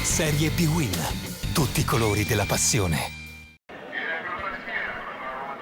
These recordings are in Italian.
Serie B-Win. Tutti i colori della passione.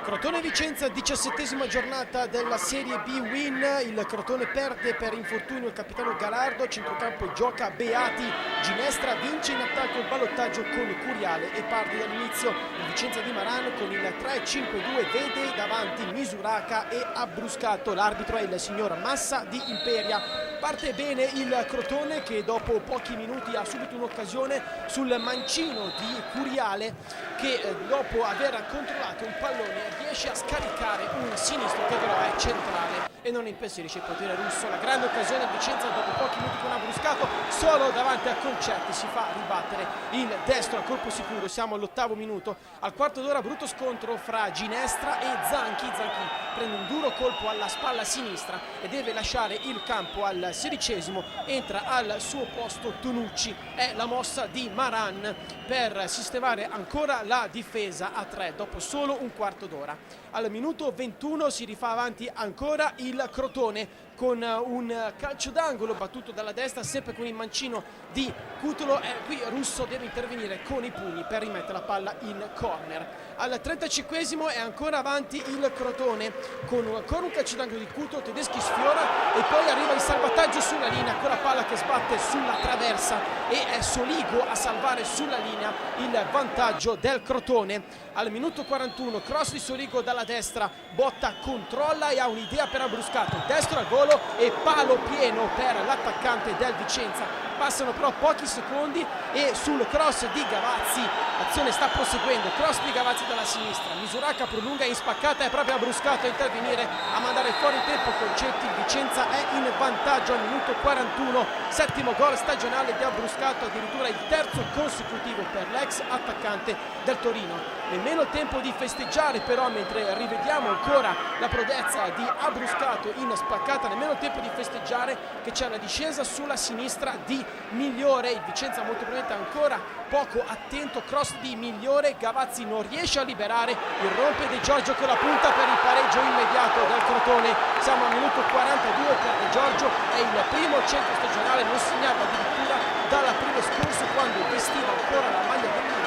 Crotone-Vicenza, 17ª giornata della Serie B-Win. Il Crotone perde per infortunio il capitano Galardo, a centrocampo gioca Beati, Ginestra vince in attacco il ballottaggio con Curiale e parte dall'inizio il Vicenza di Maran con il 3-5-2, vede davanti Misuraka e Abbruscato. L'arbitro è il signor Massa di Imperia. Parte bene il Crotone che dopo pochi minuti ha subito un'occasione sul mancino di Curiale che dopo aver controllato il pallone riesce a scaricare un sinistro che però è centrale e non impensierisce il potere russo. La grande occasione di Vicenza dopo pochi minuti con Abbruscato, solo davanti a Concetti si fa ribattere il destro a colpo sicuro. Siamo all'8° minuto, al quarto d'ora brutto scontro fra Ginestra e Zanchi. Zanchi prende un duro colpo alla spalla sinistra e deve lasciare il campo al 16°, entra al suo posto Tonucci. È la mossa di Maran per sistemare ancora la difesa a 3 dopo solo un quarto d'ora. Al minuto 21 si rifà avanti ancora il Crotone con un calcio d'angolo battuto dalla destra, sempre con il mancino di Cutolo, e qui Russo deve intervenire con i pugni per rimettere la palla in corner. Al 35° è ancora avanti il Crotone con ancora un calcio d'angolo di Cutolo, Tedeschi sfiora e poi arriva il salvataggio sulla linea con la palla che sbatte sulla traversa e è Soligo a salvare sulla linea il vantaggio del Crotone. Al minuto 41 cross di Soligo dalla destra, Botta controlla e ha un'idea per Abbruscato, destro al volo e palo pieno per l'attaccante del Vicenza. Passano però pochi secondi e sul cross di Gavazzi l'azione sta proseguendo, cross di Gavazzi dalla sinistra, Misuraka prolunga in spaccata, è proprio Abbruscato a intervenire, a mandare fuori il tempo Concetti. Il Vicenza è in vantaggio al minuto 41, 7° gol stagionale di Abbruscato, addirittura il 3° consecutivo per l'ex attaccante del Torino. Nemmeno tempo di festeggiare però, mentre rivediamo ancora la prodezza di Abbruscato in spaccata, nemmeno tempo di festeggiare che c'è una discesa sulla sinistra di Migliore. Il Vicenza molto probabilmente ancora poco attento, cross di Migliore, Gavazzi non riesce a liberare, irrompe De Giorgio con la punta per il pareggio immediato del Crotone. Siamo al minuto 42 per De Giorgio, è il primo centro stagionale, non segnava addirittura dall'aprile scorso quando vestiva ancora la maglia dell'Empoli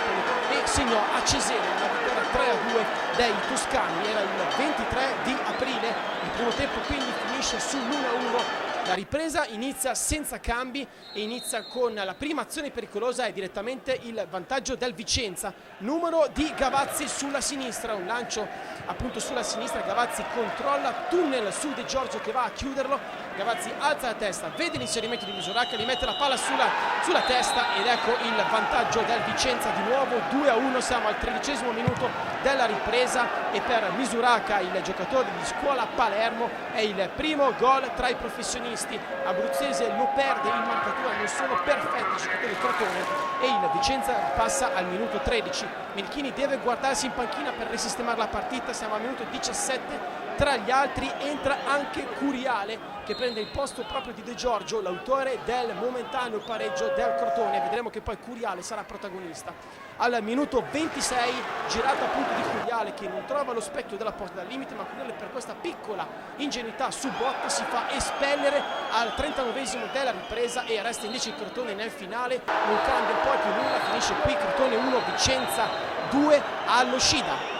e segnò a Cesena una vittoria 3-2 dei toscani. Era il 23 di aprile, il primo tempo quindi finisce sull'1-1. La ripresa inizia senza cambi e inizia con la prima azione pericolosa e direttamente il vantaggio del Vicenza. Numero di Gavazzi sulla sinistra, un lancio appunto sulla sinistra, Gavazzi controlla, tunnel su De Giorgio che va a chiuderlo, Gavazzi alza la testa, vede l'inserimento di Misuraka, gli mette la palla sulla testa ed ecco il vantaggio del Vicenza di nuovo 2-1. Siamo al 13° minuto della ripresa e per Misuraka, il giocatore di scuola Palermo, è il primo gol tra i professionisti. Abruzzese lo perde in marcatura, non sono perfetti i giocatori del Crotone e il Vicenza passa al minuto 13. Melchini deve guardarsi in panchina per risistemare la partita, siamo al minuto 17. Tra gli altri entra anche Curiale che prende il posto proprio di De Giorgio, l'autore del momentaneo pareggio del Crotone. Vedremo che poi Curiale sarà protagonista. Al minuto 26 girata appunto di Curiale che non trova lo specchio della porta dal limite, ma Curiale per questa piccola ingenuità su Botta si fa espellere al 39° della ripresa e resta invece il Crotone nel finale. Non cambia poi più nulla, finisce qui Crotone 1 Vicenza 2 allo Scida.